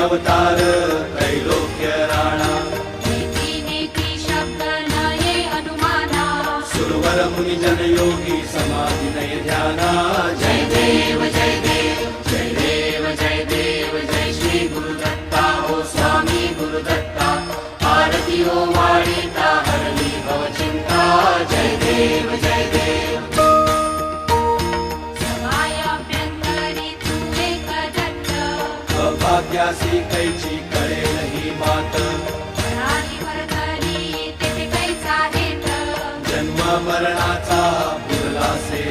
अवतार त्रैलोक्य राणा नीती नीती शब्द नये अनुमाना सुरवर मुनि जन योगी समाधि नय ध्याना जय देव जय देव जय देव जय देव जय श्री गुरुदत्ता हो स्वामी गुरुदत्ता आरती हो वाळीता हरली भव चिंता जय देव जय देव सवायाभ्यंतरी तू एक दत्त अभाग्यासी कैची कळेल ही मात पराली वरधरी तेथे कैचा हेत जन्म मरणाचा पुरला से